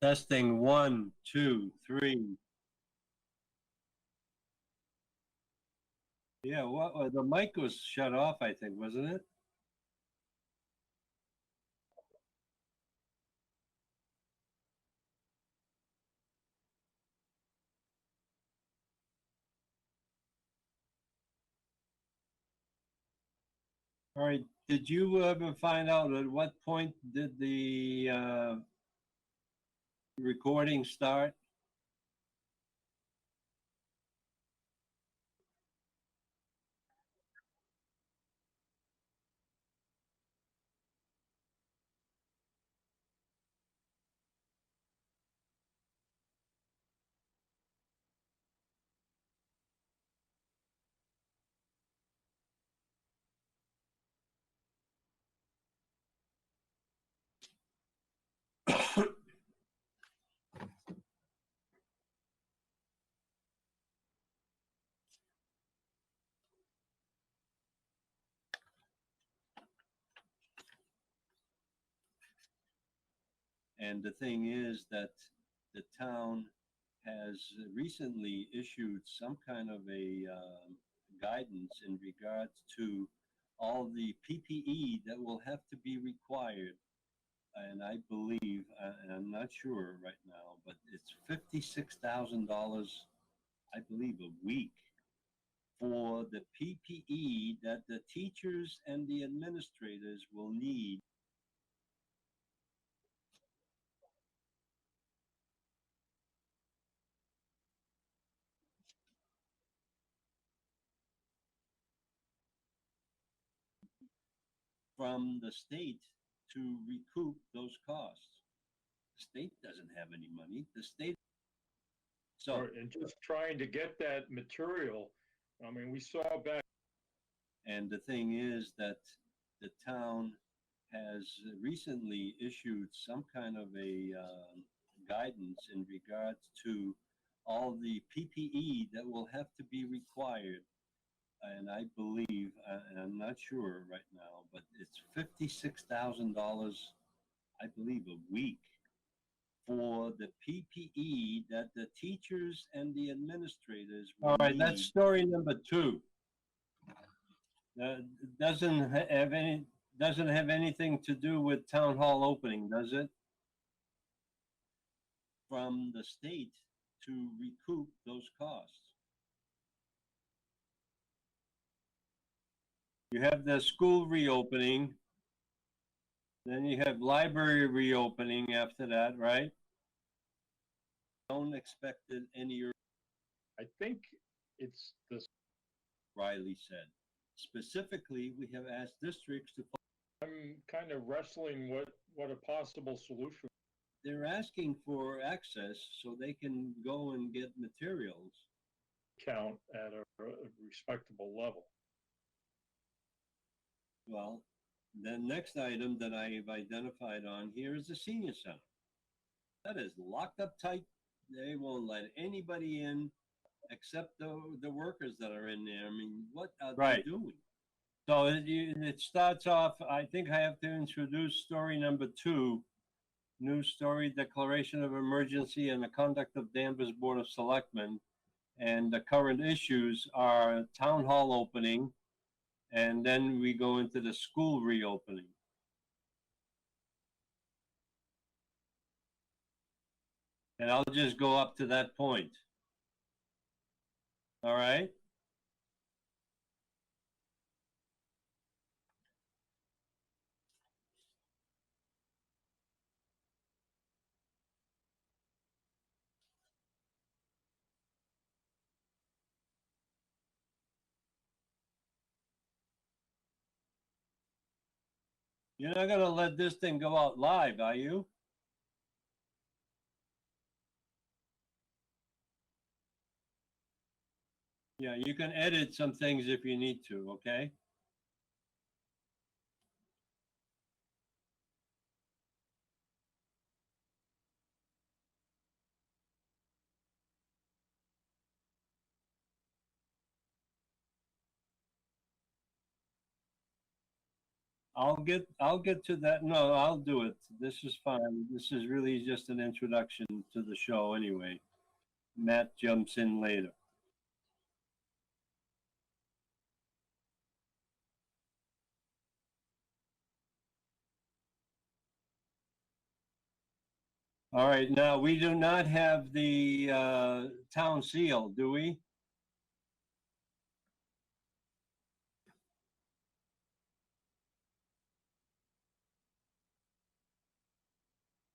Testing 1, 2, 3. Yeah, what the mic was shut off, I think, wasn't it? All right. Did you ever find out at what point did the recording start? And the thing is that the town has recently issued some kind of a guidance in regards to all the PPE that will have to be required. And I believe, and I'm not sure right now, but it's $56,000, I believe, a week for the PPE that the teachers and the administrators will need. From the state to recoup those costs. The state doesn't have any money. The state. So, Right, and just trying to get that material. I mean, we saw back. and the thing is that the town has recently issued some kind of a guidance in regards to all the PPE that will have to be required. And I believe, and I'm not sure right now, but it's $56,000, I believe, a week for the PPE that the teachers and the administrators will All right, need. That's story number 2. Doesn't have anything to do with town hall opening, does it? From the state to recoup those costs. You have the school reopening, then you have library reopening after that, right? Don't expect it any. I think it's this. Riley said. Specifically, we have asked districts to. I'm kind of wrestling what a possible solution. They're asking for access so they can go and get materials. Count at a respectable level. Well, the next item that I've identified on here is the senior center. That is locked up tight. They won't let anybody in except the workers that are in there. I mean, what are they doing? So it starts off, I think I have to introduce story number 2, news story, declaration of emergency and the conduct of Danvers Board of Selectmen. And the current issues are town hall opening, and then we go into the school reopening. And I'll just go up to that point. All right? You're not going to let this thing go out live, are you? Yeah, you can edit some things if you need to, okay? I'll get to that. No, I'll do it. This is fine. This is really just an introduction to the show anyway. Matt jumps in later. All right, now we do not have the town seal, do we?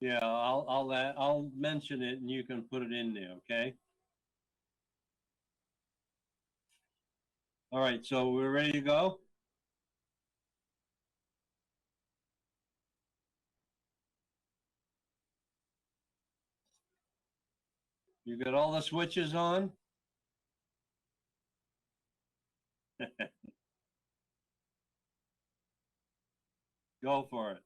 Yeah, I'll mention it and you can put it in there, okay? All right, so we're ready to go? You got all the switches on? Go for it.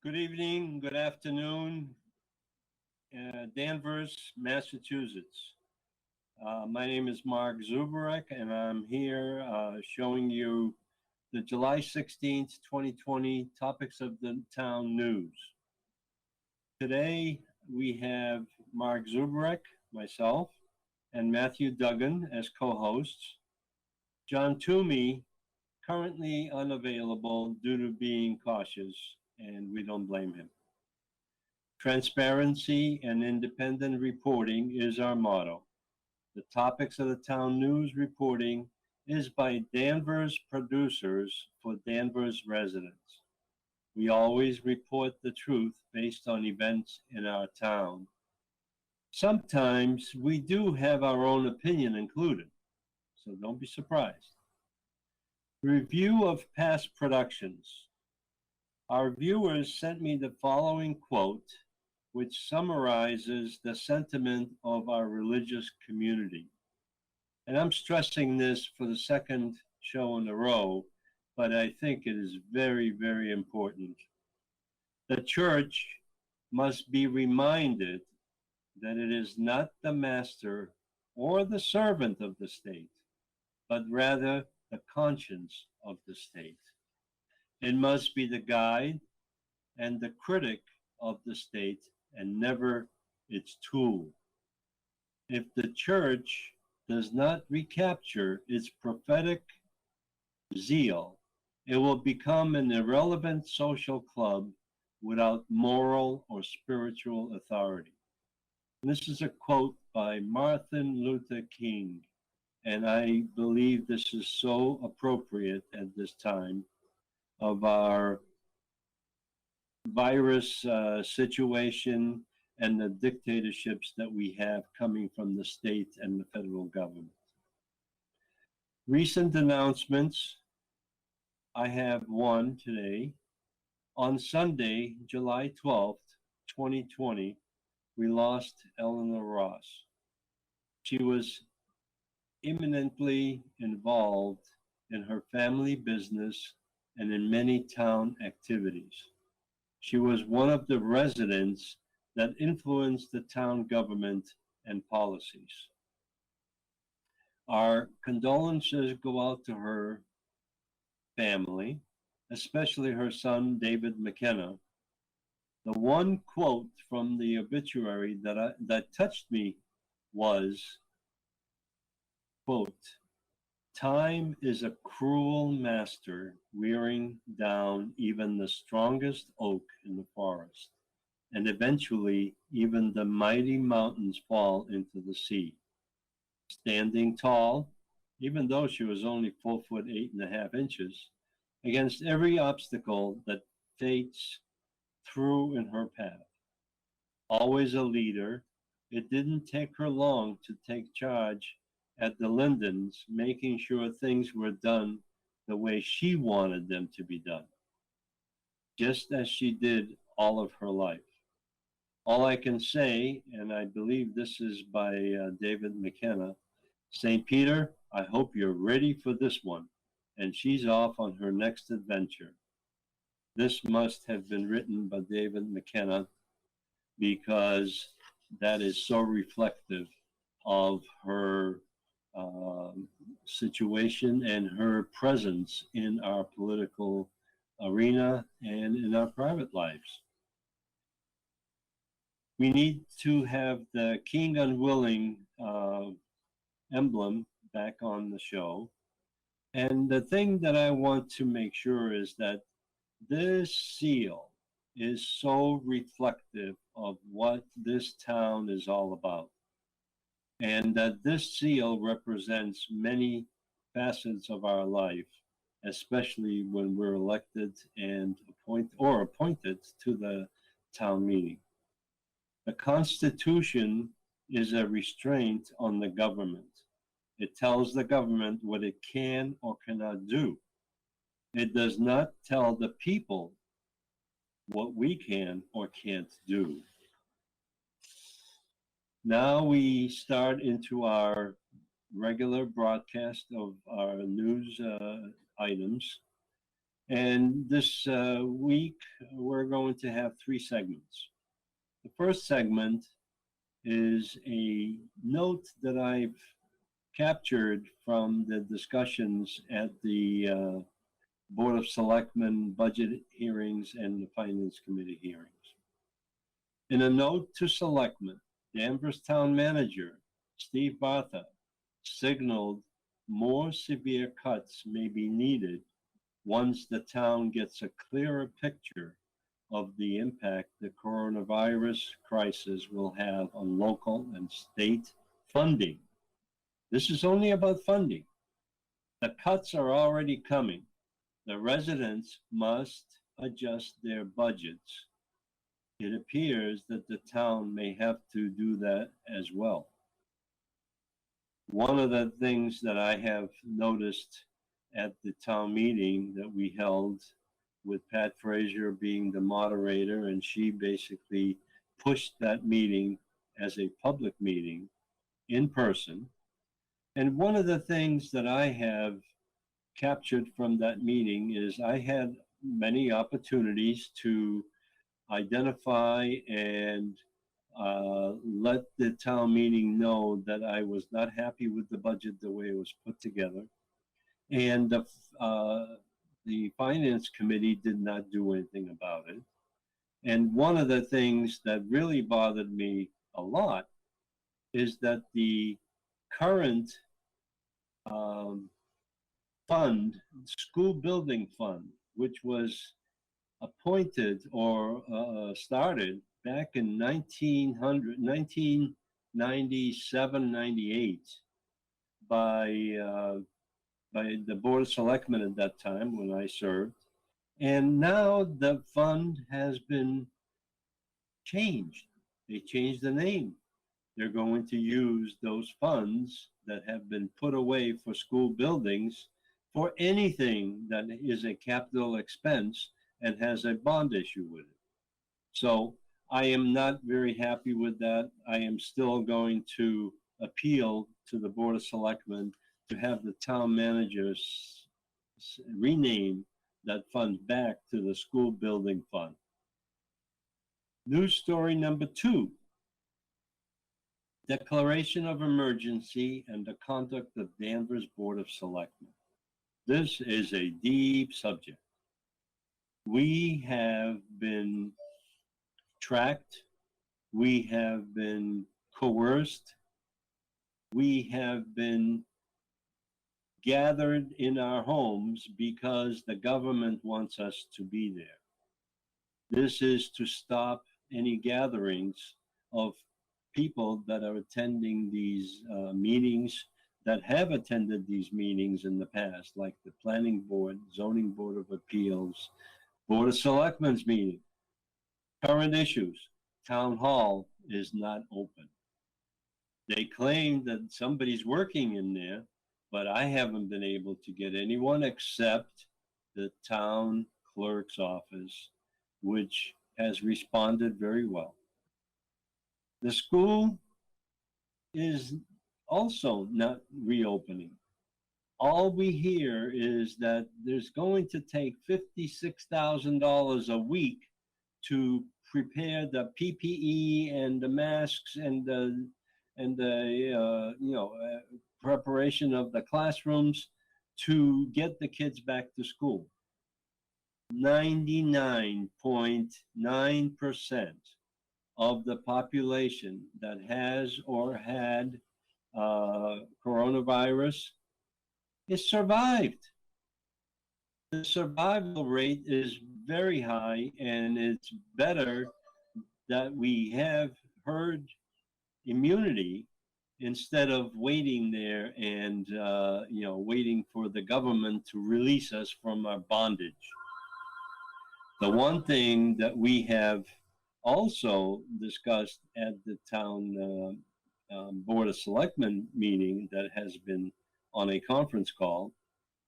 Good evening, good afternoon, Danvers, Massachusetts. My name is Mark Zubarek, and I'm here showing you the July 16th, 2020 topics of the town news. Today, we have Mark Zubarek, myself, and Matthew Duggan as co-hosts. John Toomey, currently unavailable due to being cautious, and we don't blame him. Transparency and independent reporting is our motto. The topics of the town news reporting is by Danvers producers for Danvers residents. We always report the truth based on events in our town. Sometimes we do have our own opinion included, so don't be surprised. Review of past productions. Our viewers sent me the following quote, which summarizes the sentiment of our religious community. And I'm stressing this for the second show in a row, but I think it is very, very important. The church must be reminded that it is not the master or the servant of the state, but rather the conscience of the state. It must be the guide and the critic of the state and never its tool. If the church does not recapture its prophetic zeal, it will become an irrelevant social club without moral or spiritual authority. And this is a quote by Martin Luther King, and I believe this is so appropriate at this time of our virus situation and the dictatorships that we have coming from the state and the federal government. Recent announcements. I have one today. On Sunday, July 12th, 2020, we lost Eleanor Ross. She was eminently involved in her family business and in many town activities. She was one of the residents that influenced the town government and policies. Our condolences go out to her family, especially her son, David McKenna. The one quote from the obituary that touched me was, quote, "Time is a cruel master, wearing down even the strongest oak in the forest, and eventually even the mighty mountains fall into the sea. Standing tall, even though she was only 4'8.5" against every obstacle that fate threw in her path. Always a leader, it didn't take her long to take charge at the Lindens, making sure things were done the way she wanted them to be done, just as she did all of her life. All I can say, and I believe this is by David McKenna, St. Peter, I hope you're ready for this one. And she's off on her next adventure. This must have been written by David McKenna because that is so reflective of her situation and her presence in our political arena and in our private lives. We need to have the King Unwilling emblem back on the show. And the thing that I want to make sure is that this seal is so reflective of what this town is all about. And that this seal represents many facets of our life, especially when we're elected and appointed to the town meeting. The Constitution is a restraint on the government. It tells the government what it can or cannot do. It does not tell the people what we can or can't do. Now we start into our regular broadcast of our news items. And this week, we're going to have 3 segments. The first segment is a note that I've captured from the discussions at the Board of Selectmen budget hearings and the Finance Committee hearings. In a note to Selectmen, Danvers Town Manager Steve Bartha signaled more severe cuts may be needed once the town gets a clearer picture of the impact the coronavirus crisis will have on local and state funding. This is only about funding. The cuts are already coming. The residents must adjust their budgets. It appears that the town may have to do that as well. One of the things that I have noticed at the town meeting that we held, with Pat Frazier being the moderator, and she basically pushed that meeting as a public meeting in person. And one of the things that I have captured from that meeting is I had many opportunities to identify and let the town meeting know that I was not happy with the budget the way it was put together. And the Finance Committee did not do anything about it. And one of the things that really bothered me a lot is that the current fund, school building fund, which was appointed or started back in 1997, 98 by the Board of Selectmen at that time when I served. And now the fund has been changed. They changed the name. They're going to use those funds that have been put away for school buildings for anything that is a capital expense and has a bond issue with it. So I am not very happy with that. I am still going to appeal to the Board of Selectmen to have the town managers rename that fund back to the school building fund. News story number 2. Declaration of emergency and the conduct of Danvers Board of Selectmen. This is a deep subject. We have been tracked. We have been coerced. We have been gathered in our homes because the government wants us to be there. This is to stop any gatherings of people that are attending these meetings, that have attended these meetings in the past, like the Planning Board, Zoning Board of Appeals, Board of Selectmen's meeting. Current issues, Town Hall is not open. They claim that somebody's working in there, but I haven't been able to get anyone except the town clerk's office, which has responded very well. The school is also not reopening. All we hear is that there's going to take $56,000 a week to prepare the PPE and the masks and the preparation of the classrooms to get the kids back to school. 99.9% of the population that has or had coronavirus is survived. The survival rate is very high, and it's better that we have herd immunity instead of waiting there and waiting for the government to release us from our bondage. The one thing that we have also discussed at the town Board of Selectmen meeting that has been on a conference call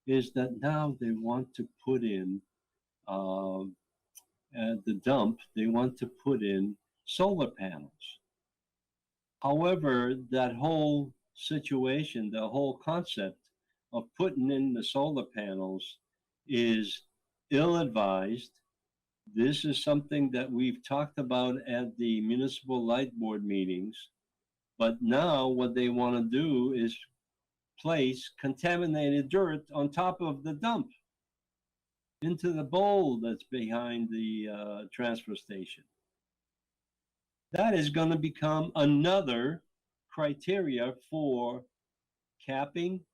is that now they want to put in at the dump, they want to put in solar panels. However, that whole situation, the whole concept of putting in the solar panels is ill-advised. This is something that we've talked about at the Municipal Light Board meetings, but now what they want to do is place contaminated dirt on top of the dump into the bowl that's behind the transfer station. That is going to become another criteria for capping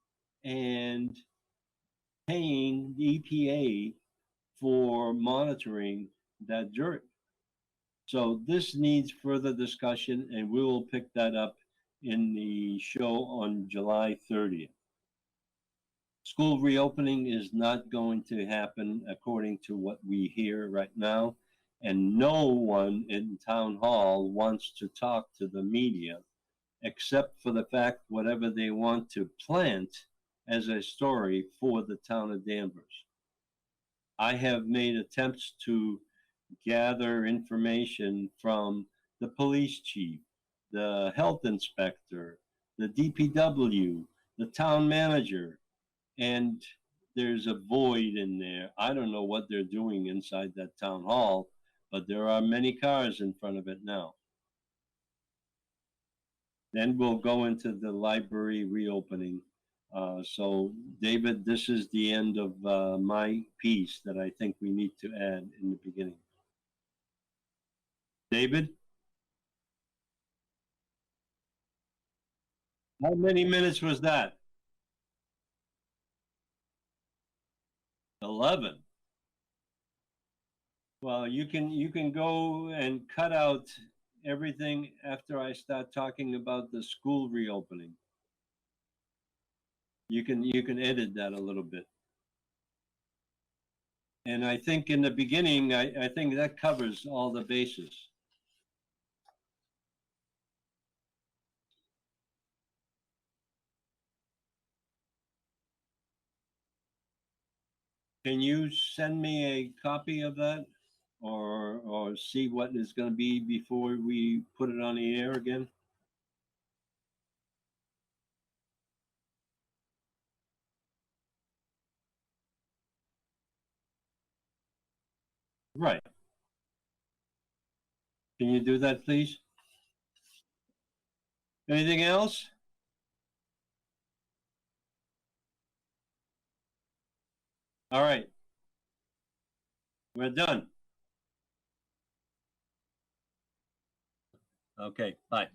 and paying the EPA for monitoring that dirt. So this needs further discussion, and we will pick that up in the show on July 30th. School reopening is not going to happen according to what we hear right now, and no one in town hall wants to talk to the media except for the fact whatever they want to plant as a story for the town of Danvers. I have made attempts to gather information from the police chief, the health inspector, the DPW, the town manager, and there's a void in there. I don't know what they're doing inside that town hall, but there are many cars in front of it now. Then we'll go into the library reopening. So, David, this is the end of my piece that I think we need to add in the beginning. David? How many minutes was that? 11. Well, you can go and cut out everything after I start talking about the school reopening. You can edit that a little bit. And I think in the beginning, I think that covers all the bases. Can you send me a copy of that, or see what is going to be before we put it on the air again? Right. Can you do that, please? Anything else? All right. We're done. Okay, bye.